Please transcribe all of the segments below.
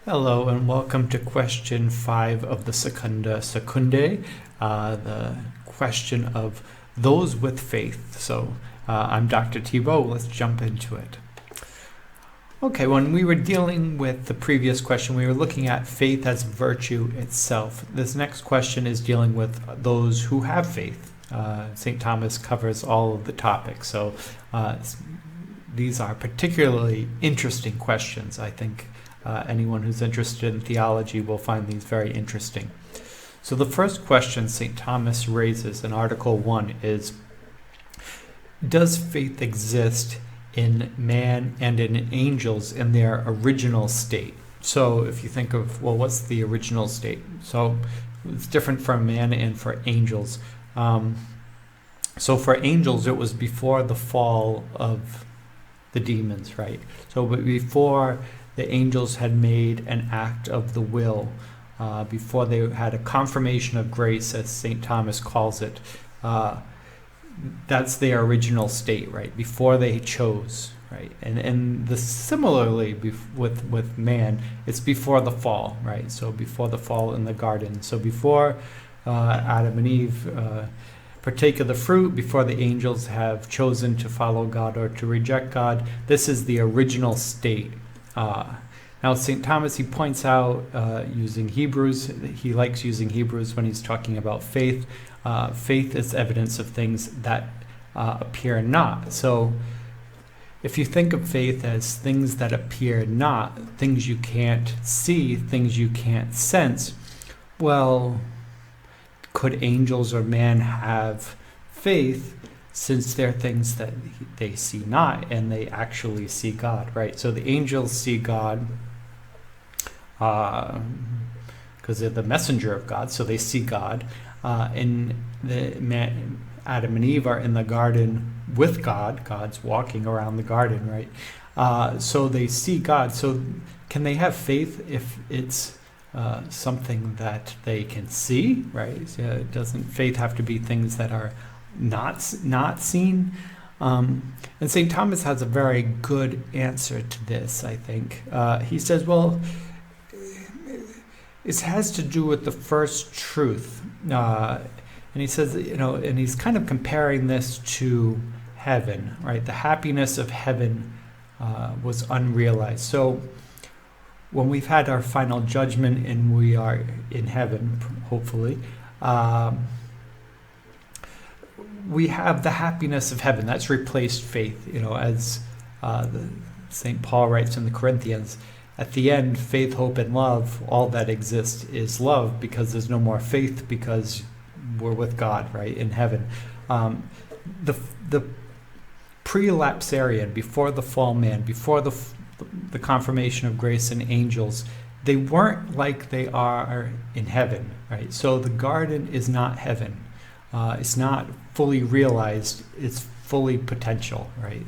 Hello and welcome to question 5 of the secundae, the question of those with faith. So I'm Dr. Thibault. Let's jump into it. Okay, when we were dealing with the previous question, we were looking at faith as virtue itself. This next question is dealing with those who have faith. St. Thomas covers all of the topics, so these are particularly interesting questions, I think. Anyone who's interested in theology will find these very interesting. So the first question St. Thomas raises in Article 1 is, does faith exist in man and in angels in their original state? So if you think of, well, what's the original state? So it's different for man and for angels. So for angels, it was before the fall of the demons, right? So before the angels had made an act of the will, before they had a confirmation of grace, as St. Thomas calls it. That's their original state, right? Before they chose, right? And similarly with man, it's before the fall, right? So before the fall in the garden. So before Adam and Eve partake of the fruit, before the angels have chosen to follow God or to reject God, this is the original state. Now, St. Thomas, he points out using Hebrews, he likes using Hebrews when he's talking about faith. Faith is evidence of things that appear not. So if you think of faith as things that appear not, things you can't see, things you can't sense, well, could angels or man have faith since they're things that they see not and they actually see God, right? So the angels see God because they're the messenger of God, so they see God. And Adam and Eve are in the garden with God. God's walking around the garden, right? So they see God. So can they have faith if it's something that they can see, right? So doesn't faith have to be things that are not seen? And St. Thomas has a very good answer to this, I think. He says, well, it has to do with the first truth. And he says, and he's kind of comparing this to heaven, right? The happiness of heaven was unrealized. So when we've had our final judgment and we are in heaven, hopefully, we have the happiness of heaven. That's replaced faith, as St. Paul writes in the Corinthians. At the end, faith, hope, and love, all that exists is love, because there's no more faith because we're with God, right, in heaven. The pre-lapsarian, before the fall man, before the confirmation of grace and angels, they weren't like they are in heaven, right? So the garden is not heaven. It's not fully realized. It's fully potential, right?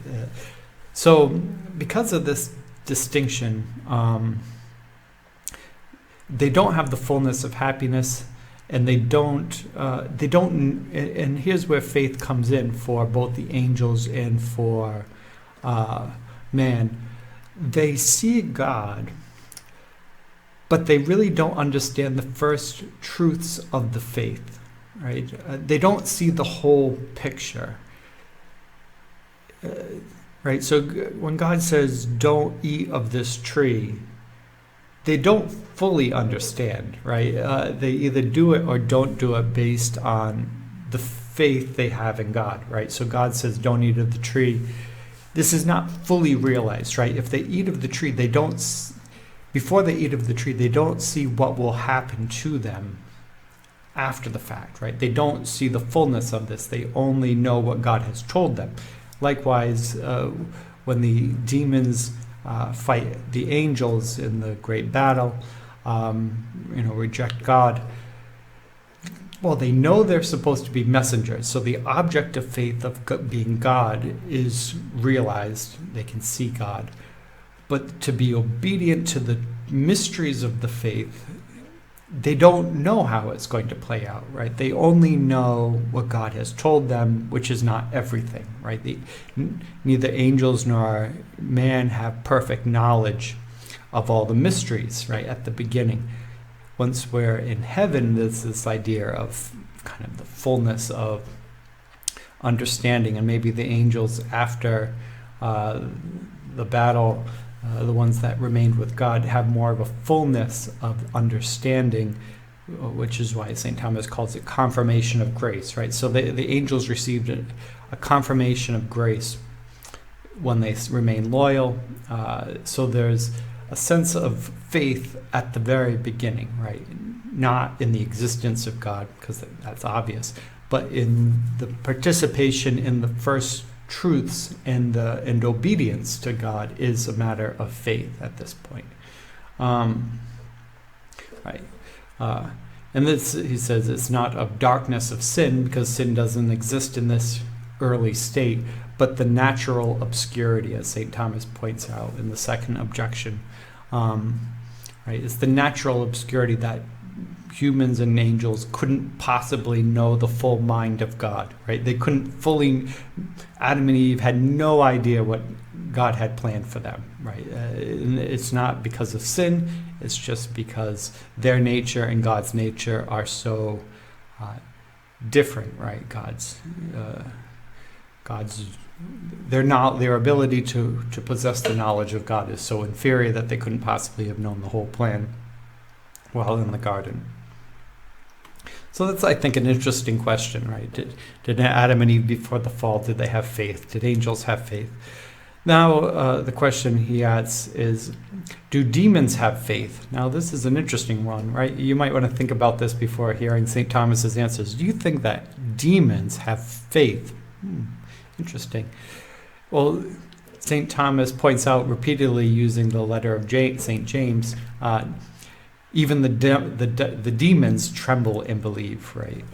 So because of this distinction, they don't have the fullness of happiness, and they don't, and here's where faith comes in for both the angels and for man. They see God, but they really don't understand the first truths of the faith, right? They don't see the whole picture, right? So when God says, don't eat of this tree, they don't fully understand, right? They either do it or don't do it based on the faith they have in God, right? So God says, don't eat of the tree. This is not fully realized, right? If they eat of the tree, before they eat of the tree, they don't see what will happen to them after the fact, right? They don't see the fullness of this. They only know what God has told them. Likewise, when the demons fight the angels in the great battle, reject God, well, they know they're supposed to be messengers. So the object of faith of being God is realized. They can see God. But to be obedient to the mysteries of the faith, they don't know how it's going to play out, right? They only know what God has told them, which is not everything, right? Neither angels nor man have perfect knowledge of all the mysteries, right, at the beginning. Once we're in heaven, there's this idea of kind of the fullness of understanding, and maybe the angels after the battle, the ones that remained with God, have more of a fullness of understanding, which is why St. Thomas calls it confirmation of grace, right? So the angels received a confirmation of grace when they remain loyal. So there's a sense of faith at the very beginning, right? Not in the existence of God, because that's obvious, but in the participation in the first truths and obedience to God is a matter of faith at this point. Right. And this, he says, it's not of darkness of sin, because sin doesn't exist in this early state, but the natural obscurity, as St. Thomas points out in the second objection. Right, it's the natural obscurity that humans and angels couldn't possibly know the full mind of God, right? They couldn't fully, Adam and Eve had no idea what God had planned for them, right? It's not because of sin, it's just because their nature and God's nature are so different, right? Their ability to possess the knowledge of God is so inferior that they couldn't possibly have known the whole plan while in the garden. So that's, I think, an interesting question, right? Did Adam and Eve before the fall, did they have faith? Did angels have faith? Now, the question he asks is, do demons have faith? Now, this is an interesting one, right? You might want to think about this before hearing St. Thomas's answers. Do you think that demons have faith? Interesting. Well, St. Thomas points out repeatedly, using the letter of St. James, even the demons tremble and believe, right?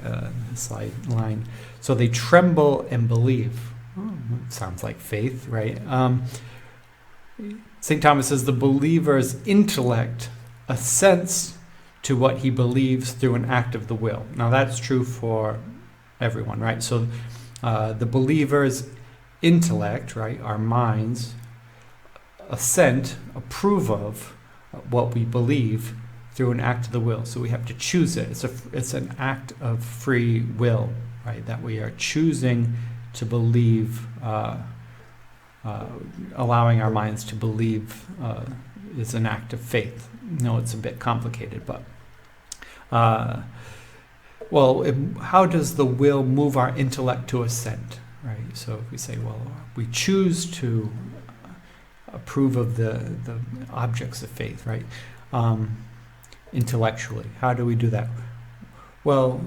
Slide line. So they tremble and believe. Sounds like faith, right? St. Thomas says the believer's intellect assents to what he believes through an act of the will. Now that's true for everyone, right? So the believer's intellect, right, our minds, approve of what we believe through an act of the will. So we have to choose it. It's an act of free will, right, that we are choosing to believe, allowing our minds to believe is an act of faith. No, it's a bit complicated, but how does the will move our intellect to assent, right? So if we say, well, we choose to approve of the objects of faith, right? Intellectually, how do we do that? Well,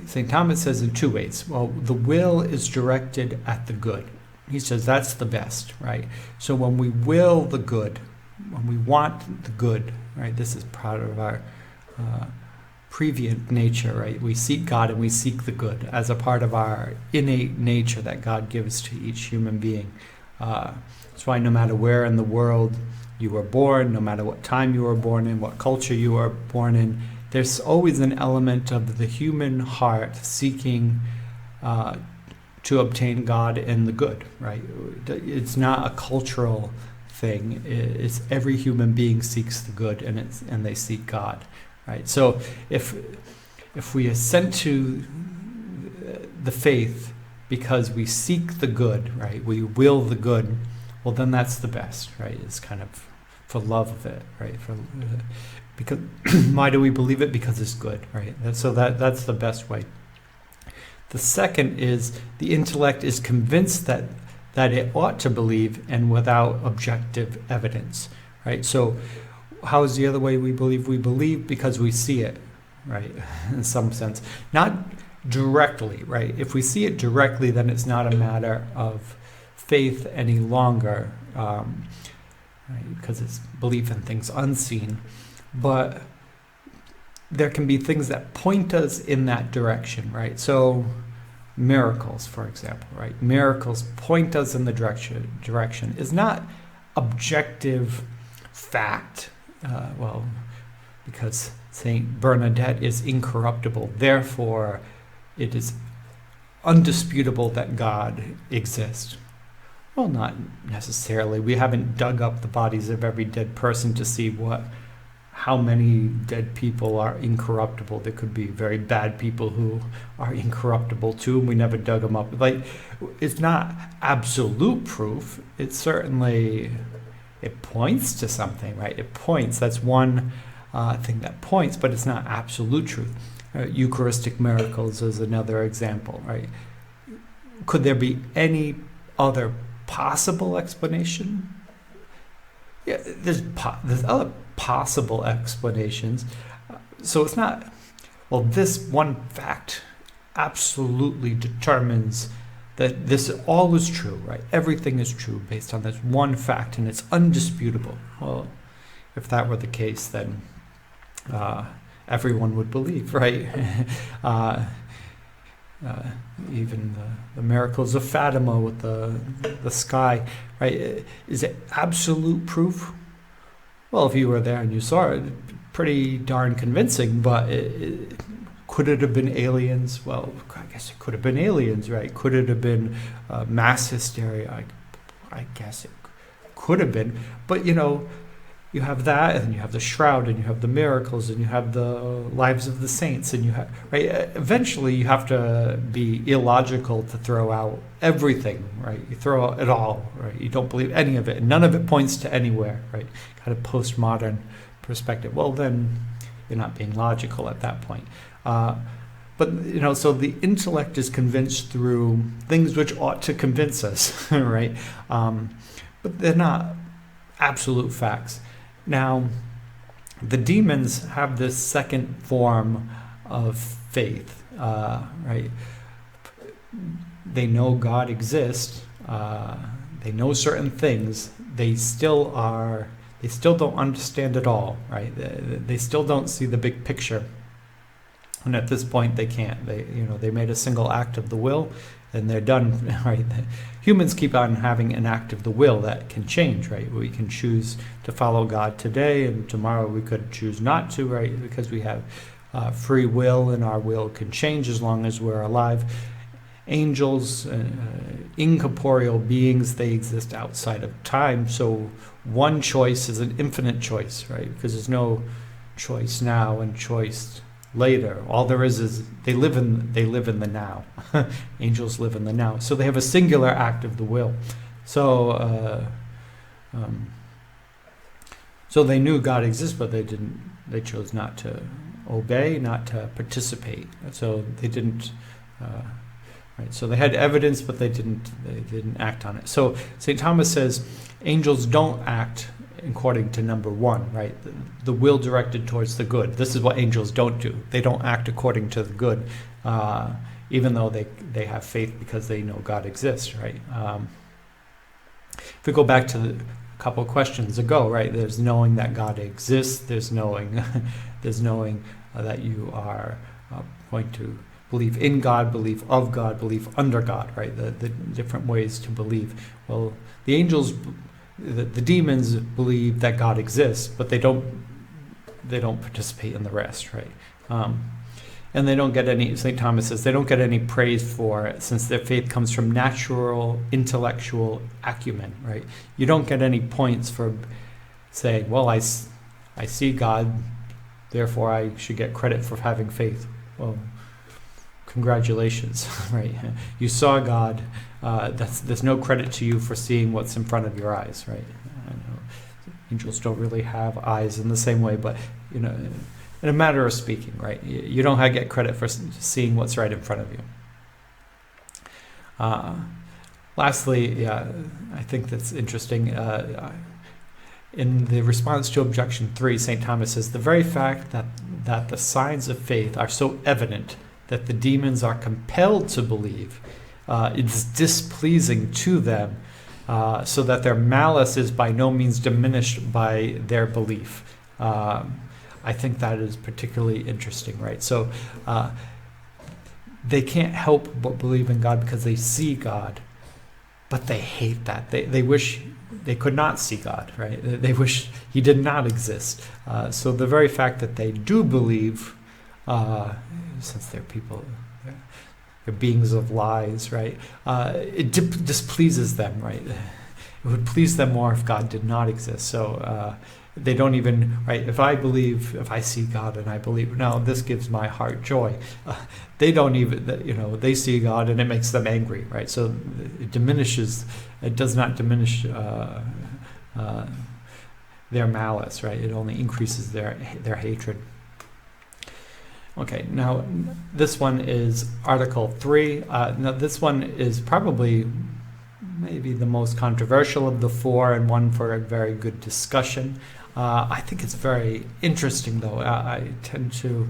St. Thomas says in two ways. Well, the will is directed at the good. He says that's the best, right? So when we will the good, when we want the good, right, this is part of our prevenient nature, right? We seek God and we seek the good as a part of our innate nature that God gives to each human being. That's why no matter where in the world you were born, no matter what time you were born in, what culture you were born in, there's always an element of the human heart seeking to obtain God and the good, right? It's not a cultural thing. It's every human being seeks the good, and they seek God, right? So if we assent to the faith because we seek the good, right? We will the good. Well, then that's the best, right? It's kind of for love of it, right? Because why do we believe it? Because it's good, right? So that's the best way. The second is the intellect is convinced that it ought to believe, and without objective evidence, right? So how is the other way we believe? We believe because we see it, right? In some sense, not directly, right? If we see it directly, then it's not a matter of faith any longer, right? Because it's belief in things unseen. But there can be things that point us in that direction, right? So miracles, for example, right? Miracles point us in the direction. Is not objective fact, because Saint Bernadette is incorruptible, therefore it is undisputable that God exists. Well, not necessarily. We haven't dug up the bodies of every dead person to see how many dead people are incorruptible. There could be very bad people who are incorruptible too, and we never dug them up. Like, it's not absolute proof. It's certainly, it points to something, right? It points. That's one thing that points, but it's not absolute truth. Eucharistic miracles is another example, right? Could there be any other possible explanation? Yeah, there's other possible explanations. So it's not, well, this one fact absolutely determines that this all is true, right? Everything is true based on this one fact, and it's undisputable. Well, if that were the case, then everyone would believe, right? Even the miracles of Fatima with the sky, right? Is it absolute proof? Well, if you were there and you saw it, pretty darn convincing, but could it have been aliens? Well, I guess it could have been aliens, right? Could it have been mass hysteria? I guess it could have been. But, you have that, and you have the shroud, and you have the miracles, and you have the lives of the saints, and you have, right? Eventually, you have to be illogical to throw out everything, right? You throw out it all, right? You don't believe any of it, and none of it points to anywhere, right? Kind of postmodern perspective. Well, then you're not being logical at that point. But, so the intellect is convinced through things which ought to convince us, right? But they're not absolute facts. Now, the demons have this second form of faith, right? They know God exists. They know certain things. They still don't understand it all, right? They still don't see the big picture. And at this point, they can't. They made a single act of the will, and they're done, right? Humans keep on having an act of the will that can change, right? We can choose to follow God today, and tomorrow we could choose not to, right? Because we have free will, and our will can change as long as we're alive. Angels, incorporeal beings, they exist outside of time. So one choice is an infinite choice, right? Because there's no choice now and choice later. All there is they live in the now. Angels live in the now. So they have a singular act of the will. So so they knew God exists, but they chose not to obey, not to participate. So they didn't right. So they had evidence, but they didn't act on it. So St. Thomas says angels don't act according to number one, right? The will directed towards the good. This is what angels don't do. They don't act according to the good, even though they have faith because they know God exists, right? If we go back to a couple of questions ago, right? There's knowing that God exists. There's knowing that you are going to believe in God, believe of God, believe under God, right? The different ways to believe. Well, the angels, the demons believe that God exists, but they don't participate in the rest, right? And they don't get any, St. Thomas says, they don't get any praise for it since their faith comes from natural intellectual acumen, right? You don't get any points for saying, well, I see God, therefore I should get credit for having faith. Well, congratulations, right? You saw God. There's no credit to you for seeing what's in front of your eyes, right? I know angels don't really have eyes in the same way, but in a matter of speaking, right? You don't get credit for seeing what's right in front of you. Lastly, I think that's interesting. In the response to objection 3, St. Thomas says, the very fact that the signs of faith are so evident that the demons are compelled to believe is displeasing to them, so that their malice is by no means diminished by their belief. I think that is particularly interesting, right? So they can't help but believe in God because they see God, but they hate that. They wish they could not see God, right? They wish he did not exist. So the very fact that they do believe, since they're people, You're beings of lies, right? It displeases them, right? It would please them more if God did not exist. So they don't even, right? If I see God and I believe, now this gives my heart joy. They don't even, they see God and it makes them angry, right? So it does not diminish their malice, right? It only increases their hatred. Okay, now this one is Article 3. Now this one is probably maybe the most controversial of the four, and one for a very good discussion. I think it's very interesting, though. I tend to,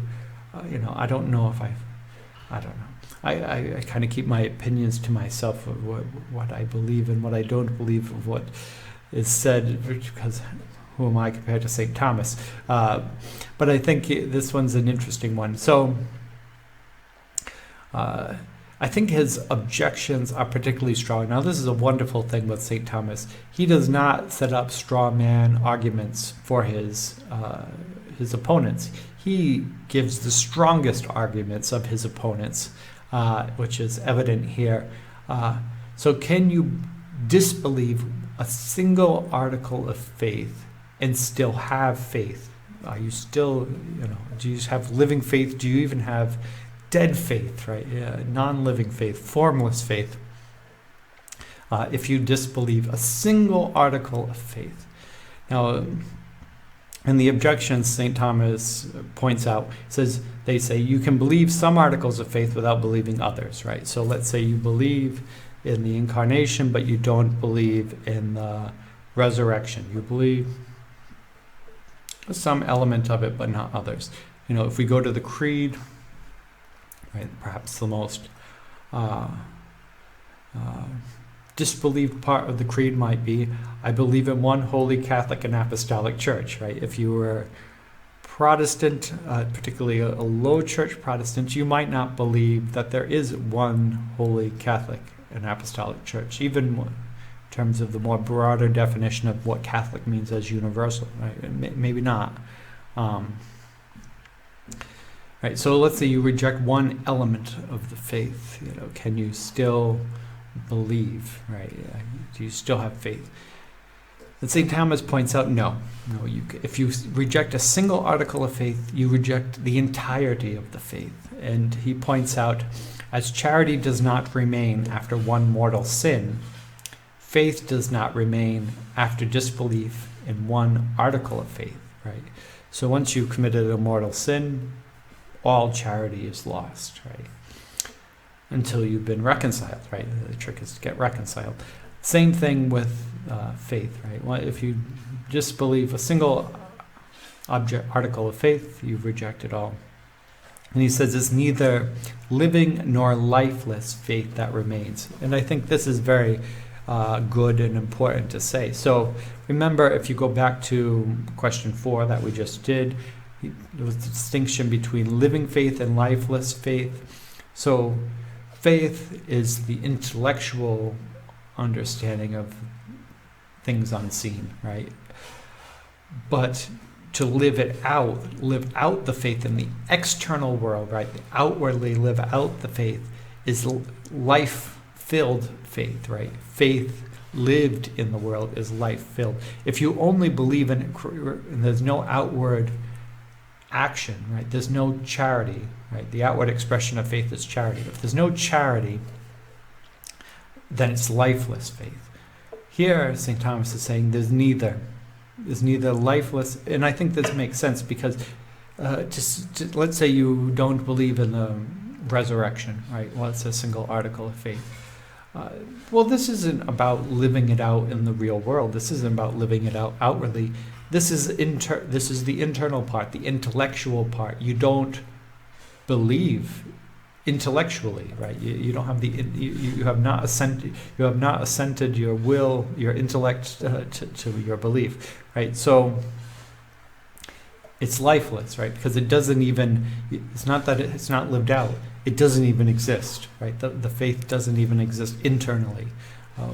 I don't know if I don't know. I kind of keep my opinions to myself of what I believe and what I don't believe of what is said, because who am I compared to St. Thomas? But I think this one's an interesting one. So I think his objections are particularly strong. Now, this is a wonderful thing with St. Thomas. He does not set up straw man arguments for his opponents. He gives the strongest arguments of his opponents, which is evident here. So can you disbelieve a single article of faith and still have faith? Are you still, do you have living faith? Do you even have dead faith, right? Non-living faith, formless faith? If you disbelieve a single article of faith. Now, in the objections, St. Thomas points out, they say you can believe some articles of faith without believing others, right? So let's say you believe in the incarnation, but you don't believe in the resurrection. You believe some element of it, but not others. If we go to the creed, right, perhaps the most disbelieved part of the creed might be, I believe in one holy Catholic and Apostolic Church, right? If you were Protestant, particularly a low church Protestant, you might not believe that there is one holy Catholic and Apostolic Church, even in terms of the more broader definition of what Catholic means as universal, right? Maybe not. Right, so let's say you reject one element of the faith. Can you still believe, right? Do you still have faith? And St. Thomas points out, no. If you reject a single article of faith, you reject the entirety of the faith. And he points out, as charity does not remain after one mortal sin, faith does not remain after disbelief in one article of faith, right? So once you've committed a mortal sin, all charity is lost, right? Until you've been reconciled, right? The trick is to get reconciled. Same thing with faith, right? Well, if you disbelieve a single article of faith, you've rejected all. And he says it's neither living nor lifeless faith that remains. And I think this is very good and important to say. So remember, if you go back to question 4 that we just did, there was the distinction between living faith and lifeless faith. So faith is the intellectual understanding of things unseen, right? But to live out the faith in the external world, right? Outwardly live out the faith is life-filled faith, right? Faith lived in the world is life-filled. If you only believe in it and there's no outward action, right? There's no charity, right? The outward expression of faith is charity. If there's no charity, then it's lifeless faith. Here, St. Thomas is saying there's neither lifeless, and I think this makes sense because let's say you don't believe in the resurrection, right? Well, it's a single article of faith. Well, this isn't about living it out in the real world. This isn't about living it out outwardly. This is the internal part, the intellectual part. You don't believe intellectually, right? You don't have you have not assented your will, your intellect to your belief, right? So it's lifeless, right? Because it doesn't even. It's not that it's not lived out. It doesn't even exist, right? The faith doesn't even exist internally,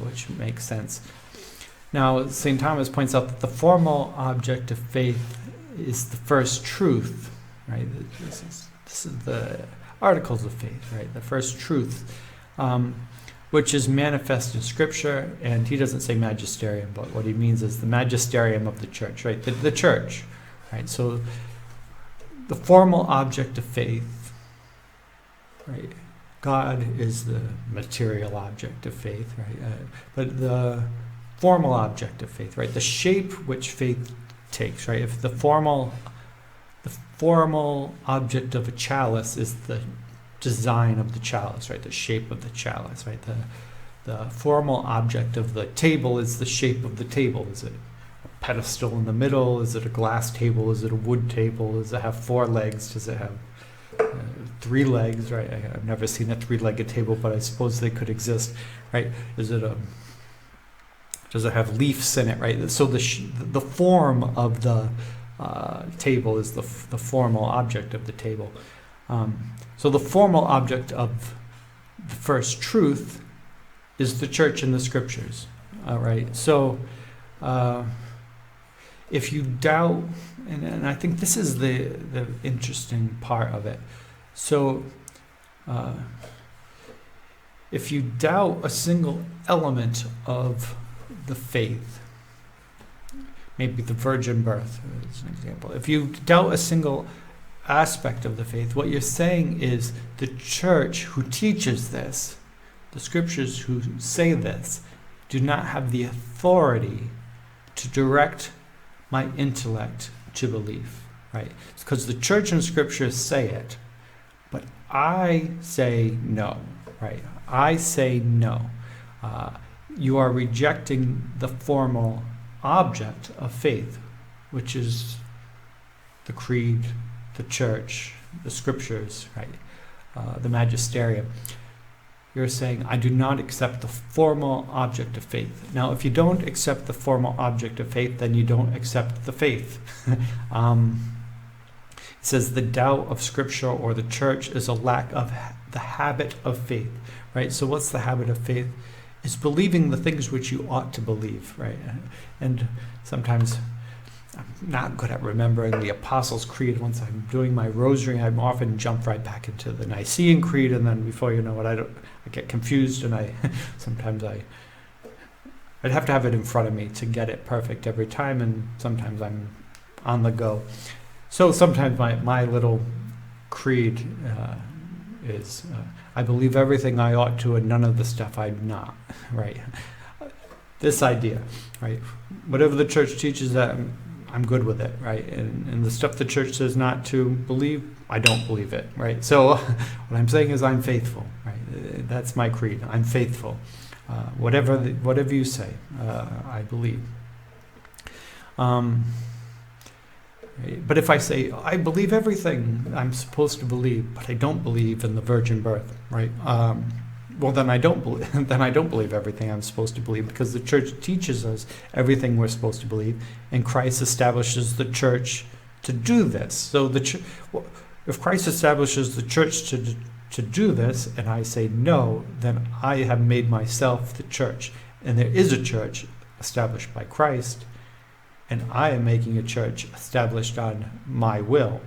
which makes sense. Now, St. Thomas points out that the formal object of faith is the first truth, right? This is the articles of faith, right? The first truth, which is manifest in Scripture, and he doesn't say magisterium, but what he means is the magisterium of the church, right? The church, right? So the formal object of faith, right? God is the material object of faith, right? But the formal object of faith, right? The shape which faith takes, right? If the formal object of a chalice is the design of the chalice, right? The shape of the chalice, right? The formal object of the table is the shape of the table. Is it a pedestal in the middle? Is it a glass table? Is it a wood table? Does it have 4 legs? Does it have 3 legs, right? I've never seen a 3-legged table, but I suppose they could exist, right? Does it have leaves in it, right? So the form of the table is the formal object of the table. So the formal object of the first truth is the church and the Scriptures, right? So if you doubt, and I think this is the interesting part of it. So if you doubt a single element of the faith, maybe the virgin birth is an example. If you doubt a single aspect of the faith, what you're saying is the church who teaches this, the Scriptures who say this, do not have the authority to direct my intellect to belief, right? Because the church and Scriptures say it, but I say no, right? I say no. You are rejecting the formal object of faith, which is the creed, the church, the Scriptures, right? The magisterium. You're saying, I do not accept the formal object of faith. Now, if you don't accept the formal object of faith, then you don't accept the faith. It says the doubt of Scripture or the church is a lack of the habit of faith, right? So what's the habit of faith? It's believing the things which you ought to believe, right? And sometimes I'm not good at remembering the Apostles' Creed. Once I'm doing my rosary, I often jump right back into the Nicene Creed, and then before you know it, I get confused, and I'd have to have it in front of me to get it perfect every time, and sometimes I'm on the go. So sometimes my little creed is I believe everything I ought to and none of the stuff I'm not, right? This idea, right? Whatever the church teaches, that I'm good with it, right? And the stuff the church says not to believe, I don't believe it, right? So what I'm saying is I'm faithful, right? That's my creed. I'm faithful. Whatever you say, I believe. But if I say, I believe everything I'm supposed to believe, but I don't believe in the virgin birth, right? Well, then I don't believe everything I'm supposed to believe, because the church teaches us everything we're supposed to believe, and Christ establishes the church to do this. So if Christ establishes the church to do this, and I say no, then I have made myself the church. And there is a church established by Christ, and I am making a church established on my will.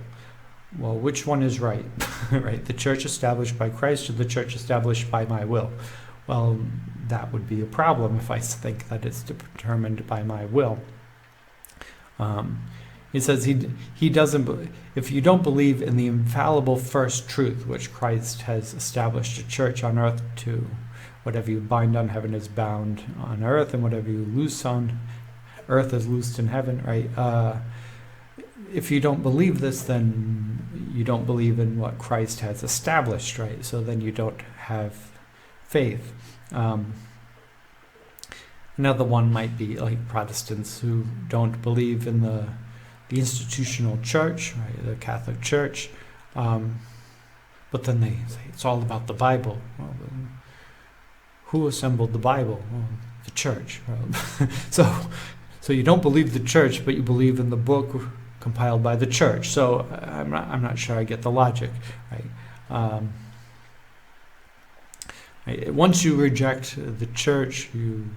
Well, which one is right? Right? The church established by Christ or the church established by my will? Well, that would be a problem if I think that it's determined by my will. He says he doesn't. If you don't believe in the infallible first truth, which Christ has established a church on earth to, whatever you bind on heaven is bound on earth, and whatever you loose on earth is loosed in heaven, right? If you don't believe this, then you don't believe in what Christ has established, right? So then you don't have faith. Another one might be like Protestants who don't believe in the institutional church, right? The Catholic Church, but then they say it's all about the Bible. Well, who assembled the Bible? Well, the church. Well, so you don't believe the church, but you believe in the book compiled by the church. So I'm not sure I get the logic, right? Once you reject the church, you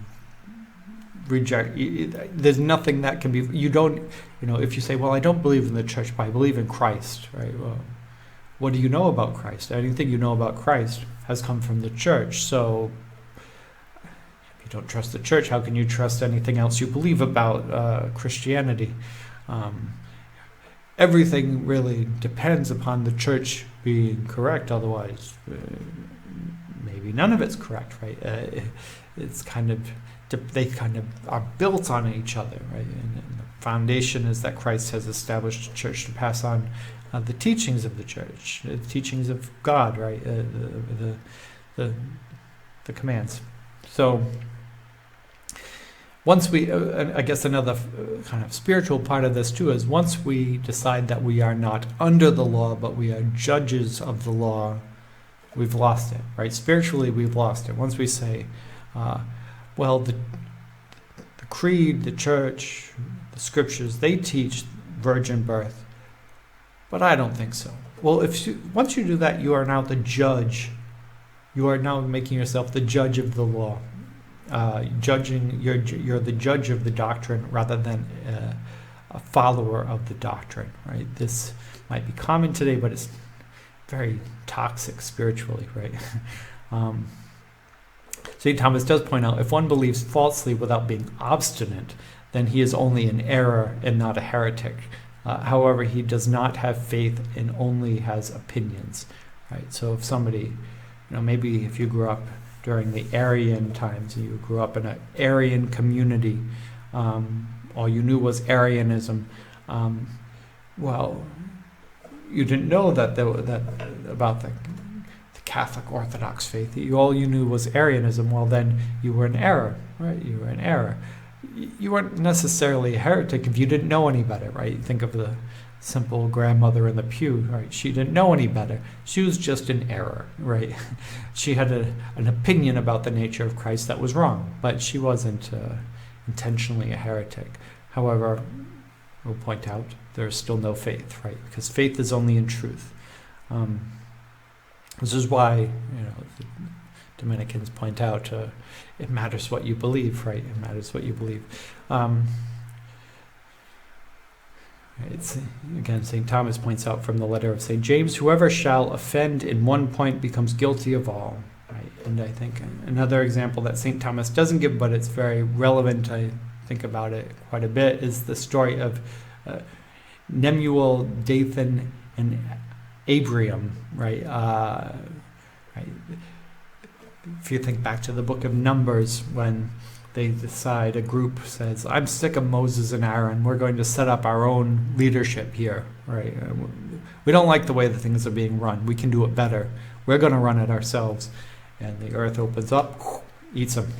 reject. There's nothing that can be. You don't. If you say, "Well, I don't believe in the church, but I believe in Christ," right? Well, what do you know about Christ? Anything you know about Christ has come from the church. So if you don't trust the church, how can you trust anything else you believe about Christianity? Everything really depends upon the church being correct. Otherwise, maybe none of it's correct, right? It's kind of, they kind of are built on each other, right? And the foundation is that Christ has established a church to pass on the teachings of the church, the teachings of God, right? The commands. So once we, I guess another kind of spiritual part of this too is once we decide that we are not under the law, but we are judges of the law, we've lost it, right? Spiritually, we've lost it. Once we say, well, the creed, the church, the scriptures, they teach virgin birth, but I don't think so. Well, once you do that, you are now the judge. You are now making yourself the judge of the law. You're the judge of the doctrine rather than a follower of the doctrine, right? This might be common today, but it's very toxic spiritually, right? St. Thomas does point out, if one believes falsely without being obstinate, then he is only in error and not a heretic. However, he does not have faith and only has opinions, right? So if somebody, maybe if you grew up during the Arian times, you grew up in an Arian community, all you knew was Arianism, well, you didn't know that about the Catholic Orthodox faith. All you knew was Arianism. Well, then you were in error, right? You were in error. You weren't necessarily a heretic if you didn't know any better, right? Think of the simple grandmother in the pew, right? She didn't know any better. She was just in error, right? She had an opinion about the nature of Christ that was wrong, but she wasn't intentionally a heretic. However, we'll point out there's still no faith, right? Because faith is only in truth. This is why, the Dominicans point out it matters what you believe, right? It matters what you believe. It's again, St. Thomas points out from the letter of St. James, whoever shall offend in one point becomes guilty of all, right? And I think another example that St. Thomas doesn't give, but it's very relevant, I think about it quite a bit, is the story of Nemuel, Dathan, and Abiram, right? If you think back to the book of Numbers, when they decide, a group says, I'm sick of Moses and Aaron, we're going to set up our own leadership here, right? We don't like the way the things are being run. We can do it better. We're going to run it ourselves. And the earth opens up, eats them,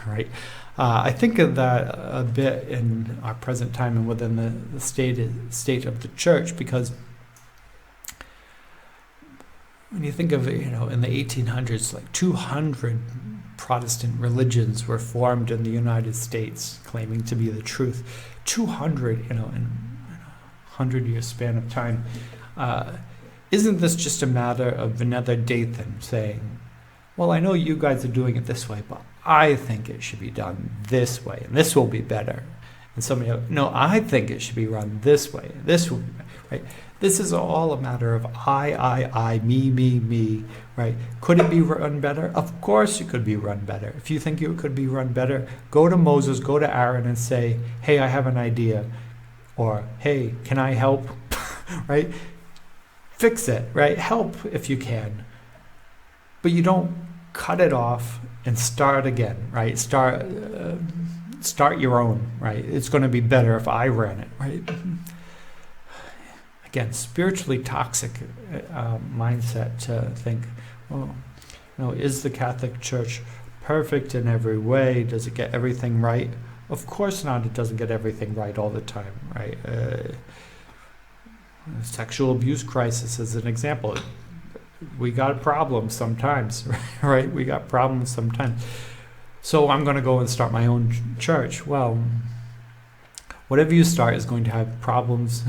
right? I think of that a bit in our present time and within the state of the church, because when you think of it, in the 1800s, like 200 Protestant religions were formed in the United States, claiming to be the truth. 200, in a 100-year span of time. Isn't this just a matter of another Dathan saying, well, I know you guys are doing it this way, but I think it should be done this way, and this will be better. And somebody else, no, I think it should be run this way, this will be better, right? This is all a matter of I, me, right? Could it be run better? Of course it could be run better. If you think it could be run better, go to Moses, go to Aaron and say, hey, I have an idea. Or, hey, can I help? Right? Fix it, right? Help if you can. But you don't cut it off and start again, right? Start your own, right? It's going to be better if I ran it, right? Again, spiritually toxic mindset to think, is the Catholic Church perfect in every way? Does it get everything right? Of course not. It doesn't get everything right all the time, right? Sexual abuse crisis is an example. We got problems sometimes, right? We got problems sometimes. So I'm going to go and start my own church. Well, whatever you start is going to have problems.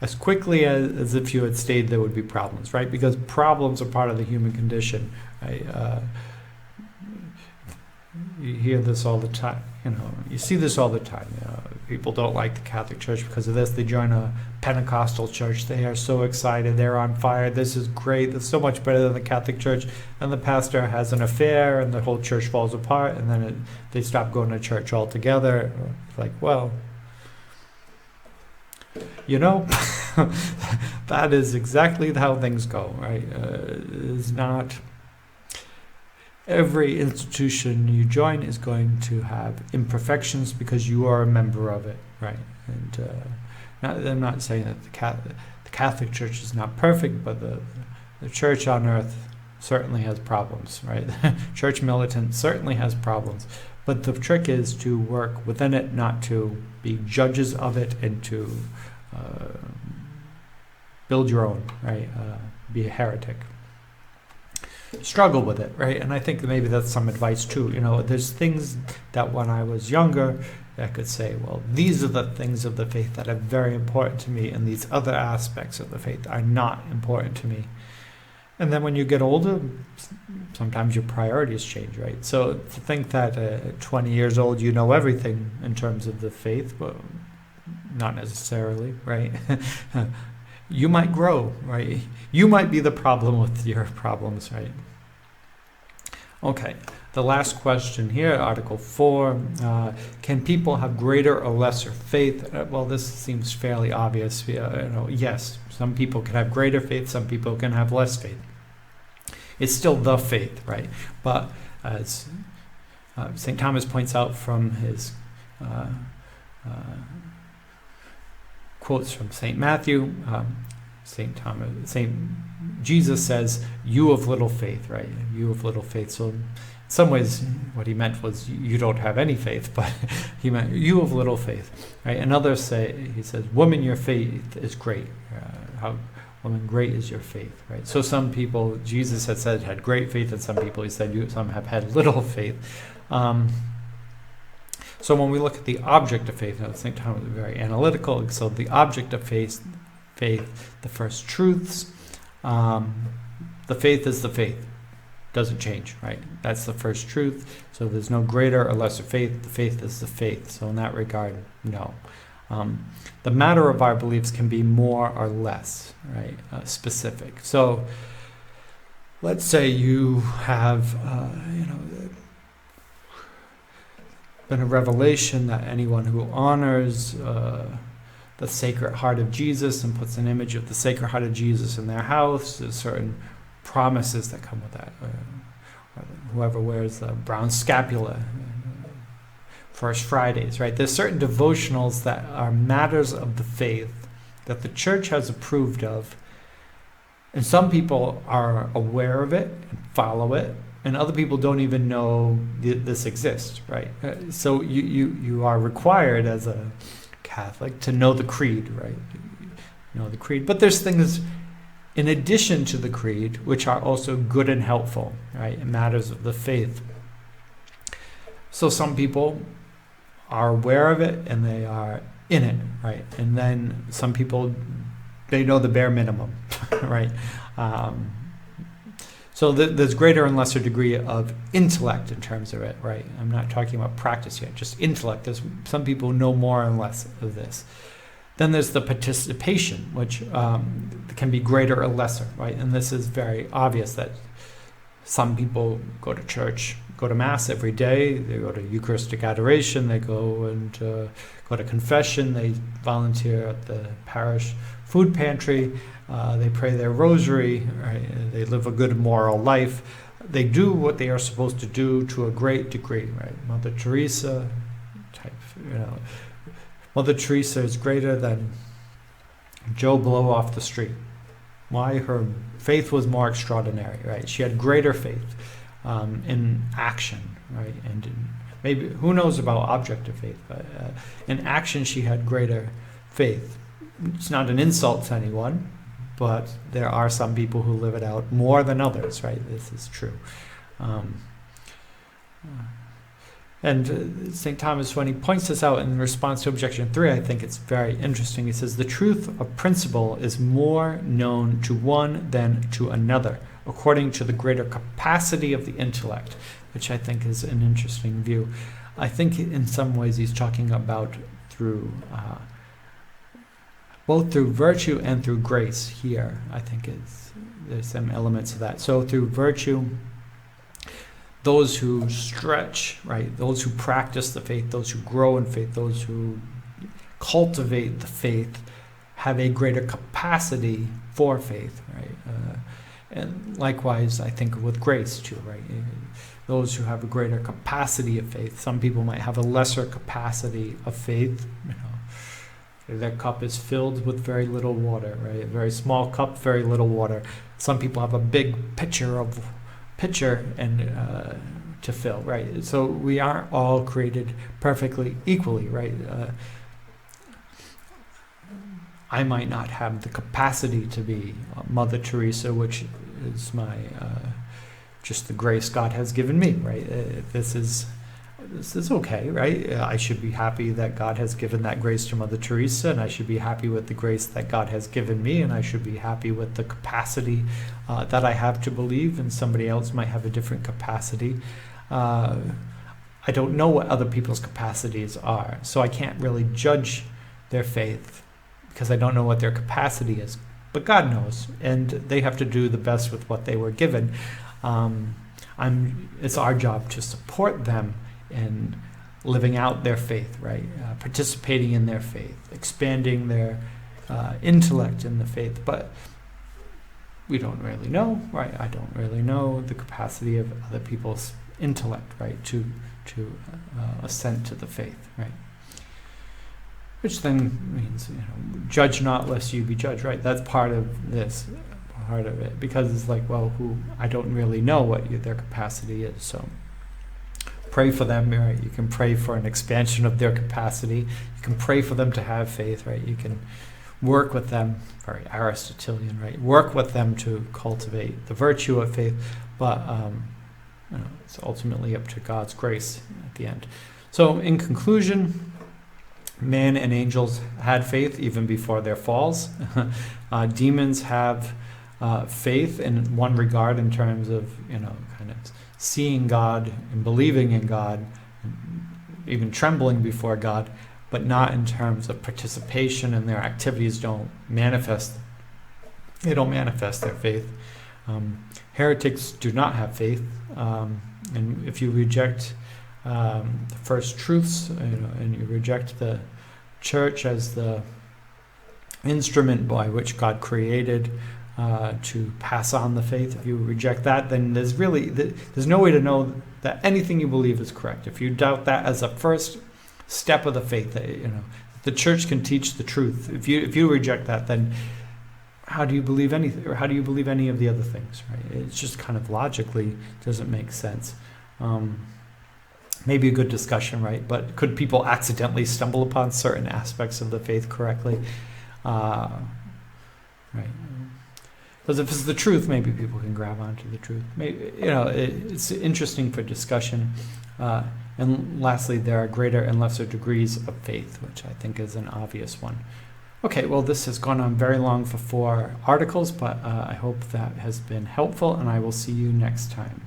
As quickly as if you had stayed, there would be problems, right? Because problems are part of the human condition, right? You hear this all the time. You see this all the time. People don't like the Catholic Church because of this. They join a Pentecostal church. They are so excited. They're on fire. This is great. This is so much better than the Catholic Church. And the pastor has an affair, and the whole church falls apart. And then they stop going to church altogether. It's like, well, that is exactly how things go, right? It's not. Every institution you join is going to have imperfections because you are a member of it, right? And I'm not saying that the Catholic Church is not perfect, but the church on earth certainly has problems, right? The church militant certainly has problems. But the trick is to work within it, not to be judges of it, and to build your own, right? Be a heretic. Struggle with it, right? And I think maybe that's some advice too. There's things that when I was younger, I could say, well, these are the things of the faith that are very important to me, and these other aspects of the faith are not important to me. And then when you get older, sometimes your priorities change, right? So to think that at 20 years old, you know everything in terms of the faith, well, not necessarily, right? You might grow, right? You might be the problem with your problems, right? Okay, the last question here, Article 4. Can people have greater or lesser faith? Well, this seems fairly obvious. Yes, some people can have greater faith, some people can have less faith. It's still the faith, right? But as St. Thomas points out from his quotes from St. Matthew, Jesus says, "You of little faith," right? You of little faith. So in some ways, what he meant was you don't have any faith, but he meant you of little faith, right? And others say, he says, "Woman, your faith is great." Woman, great is your faith, right? So some people, Jesus had said, had great faith, and some people, he said, some have had little faith. So when we look at the object of faith, at the same time, it's very analytical. So the object of faith, the first truths, the faith is the faith. Doesn't change, right? That's the first truth. So there's no greater or lesser faith. The faith is the faith. So in that regard, no. The matter of our beliefs can be more or less, right? Specific. So let's say you have, been a revelation that anyone who honors the Sacred Heart of Jesus and puts an image of the Sacred Heart of Jesus in their house, there's certain promises that come with that. Whoever wears the brown scapula, First Fridays, right? There's certain devotionals that are matters of the faith that the church has approved of, and some people are aware of it and follow it, and other people don't even know this exists, right? So you are required as a Catholic to know the creed, right? Know the creed. But there's things in addition to the creed which are also good and helpful, right? In matters of the faith. So some people are aware of it and they are in it, right? And then some people, they know the bare minimum, right? So there's greater and lesser degree of intellect in terms of it, right? I'm not talking about practice yet, just intellect. There's some people know more and less of this. Then there's the participation, which can be greater or lesser, right? And this is very obvious that some people go to church, go to Mass every day, they go to Eucharistic adoration, they go and go to confession, they volunteer at the parish food pantry, they pray their rosary, right? They live a good moral life. They do what they are supposed to do to a great degree, right? Mother Teresa type, Mother Teresa is greater than Joe Blow off the street. Why? Her faith was more extraordinary, right? She had greater faith in action, right? And maybe, who knows about objective faith, but in action she had greater faith. It's not an insult to anyone, but there are some people who live it out more than others, right? This is true. And St. Thomas, when he points this out in response to objection 3, I think it's very interesting. He says, the truth of principle is more known to one than to another, according to the greater capacity of the intellect. which I think is an interesting view. I think in some ways he's talking about through both through virtue and through grace here. I think there's some elements of that. So through virtue, those who stretch, right, those who practice the faith, those who grow in faith, those who cultivate the faith, have a greater capacity for faith, right? And likewise, I think with grace too, right? Those who have a greater capacity of faith. Some people might have a lesser capacity of faith. Their cup is filled with very little water, right? A very small cup, very little water. Some people have a big pitcher and to fill, right? So we aren't all created perfectly equally, right? I might not have the capacity to be Mother Teresa, which is my just the grace God has given me, right? This is okay, right? I should be happy that God has given that grace to Mother Teresa, and I should be happy with the grace that God has given me, and I should be happy with the capacity that I have to believe, and somebody else might have a different capacity. I don't know what other people's capacities are, so I can't really judge their faith because I don't know what their capacity is. But God knows, and they have to do the best with what they were given. It's our job to support them in living out their faith, right? Participating in their faith, expanding their intellect in the faith. But we don't really know, right? I don't really know the capacity of other people's intellect, right? To assent to the faith, right? Which then means, judge not lest you be judged, right? That's part of it, because it's like, well, I don't really know what their capacity is, so pray for them, right? You can pray for an expansion of their capacity. You can pray for them to have faith, right? You can work with them, very Aristotelian, right? Work with them to cultivate the virtue of faith, but it's ultimately up to God's grace at the end. So in conclusion, man and angels had faith even before their falls. Demons have faith in one regard, in terms of kind of seeing God and believing in God, and even trembling before God, but not in terms of participation, and their activities don't manifest. They don't manifest their faith. Heretics do not have faith, and if you reject the first truths, and you reject the church as the instrument by which God created to pass on the faith, if you reject that, then there's no way to know that anything you believe is correct. If you doubt that as a first step of the faith, the church can teach the truth. If you reject that, then how do you believe anything, or how do you believe any of the other things, right? It's just kind of logically doesn't make sense. Maybe a good discussion, right? But could people accidentally stumble upon certain aspects of the faith correctly? Right. Because if it's the truth, maybe people can grab onto the truth. Maybe, it's interesting for discussion. And lastly, there are greater and lesser degrees of faith, which I think is an obvious one. Okay, well, this has gone on very long for 4 articles, but I hope that has been helpful, and I will see you next time.